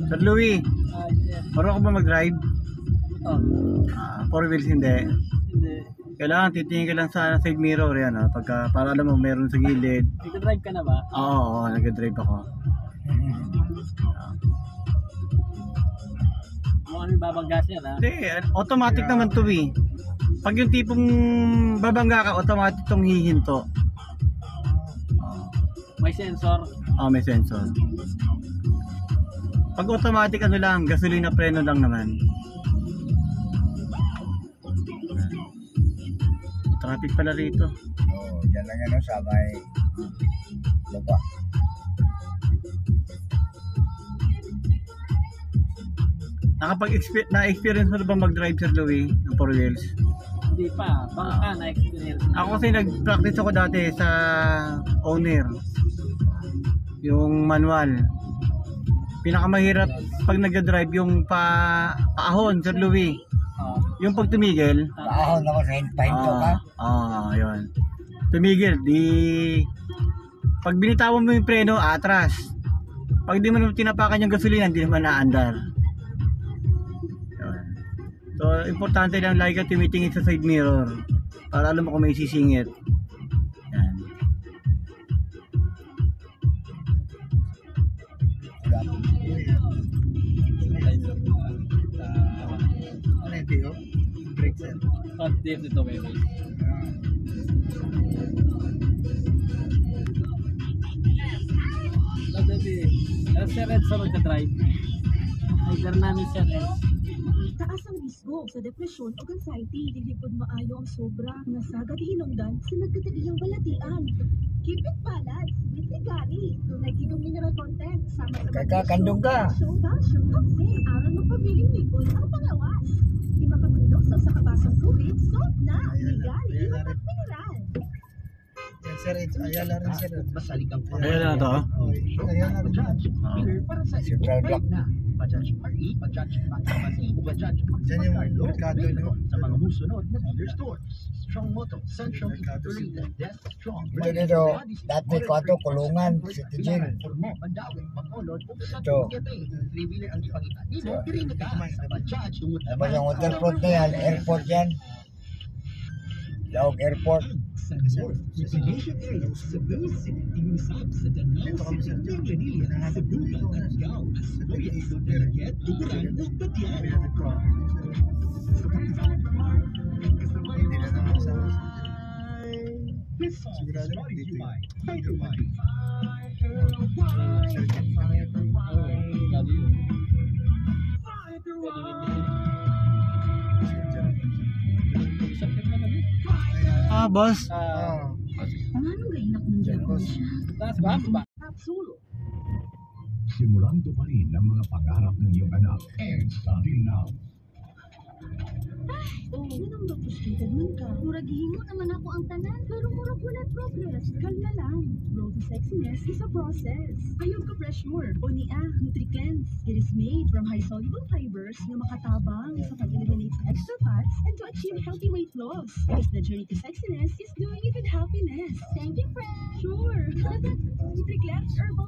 Sir Louie, Yes. marunong ka ba mag-drive? Oh, Four wheels hindi. hindi. Kailangan titingin ka lang sa side mirror yan pagka para alam mo meron sa gilid. Nag-drive ka na ba? Oo, nag-drive ako. Mo kami babanggas yan, ha? Hindi, automatic naman to eh. Pag yung tipong babangga ka, automatic tong hihinto. May sensor. May sensor. Pag automatic ano lang, gasolina preno lang naman. Traffic pala rito. Diyan lang ano sa may baba. Na-experience mo na ba mag-drive, Sir Louie, ng four wheels? Hindi pa. Bangka na experience. Ako kasi nag-practice ako dati sa owner. Yung manual. Pinakamahirap pag nag-drive yung paahon, Sir Louie. Yung pag tumigil. Paahon ako sa pahinto ka. Yun. Tumigil, pag binitawan mo yung preno, atras. Pag di mo naman tinapakan yung gasolina, hindi naman naandar. Yun. So, importante lang lagi ka tumitingin sa side mirror para alam mo kung may sisingit. Yan. Ano ito? Brake set. Update ito, baby. Ano si Red sa magka-drive? Either namin siya, Red. Taas ang risgo sa depresyon o anxiety, lilipod maayo ang sobra nga sagad hinungdan sa nagkatagiyang balatian. Keep it balanced with Ligari. Tunay higong mineral content sama sa Kakandong ka. calcium, toxin, aron magpabiling lipod ang pangawas. Di makapundok sa kabasang tubig, salt na. Ligari, mapat mineral. Yan sir, Ayala rin sir. Basaligang pa. Ayala na to? Ayala rin. Central block. Bajaj RE, Bajaj Maximasi, Bajaj Diyan yung merkado nyo. sa mga musunod na dealer stores. Strong Moto, Central Integrated, Death Strong. Ito dito, dati ko ito, kulungan, City Gym. Formo, Mandawi, Bacolod, ug sa Ito. Duguete. Tribili ang ipangita. Dito, piring ka sa Bajaj. Ano ba yung waterfront na yan? Airport yan. Laog Airport. Sa North, Recreation Area, Cebu City, Timusab, sa Danao City, Manila, Cebu, Tatgao, Asloya, Benguet, Tuguran, ug Batyan. Hindi na naman sa This song is brought to you by Tigerwine. boss. Anong gainak ng dyan ko siya? Taas ba? Ba? Kapsulo. Simulando pa rin ang mga pangarap ng iyong anak. And starting now. Yan ang frustrated man ka. Murag himo naman ako ang tanan, pero murag wala progress. Kalma lang. Road to sexiness is a process. Ayaw ka pressure. O niya, NutriCleanse. It is made from high soluble fibers na makatabang sa pag-eliminate extra fats and to achieve healthy weight loss. Because the journey to sexiness is doing it with happiness. Thank you, friend. Sure. NutriCleanse Herbal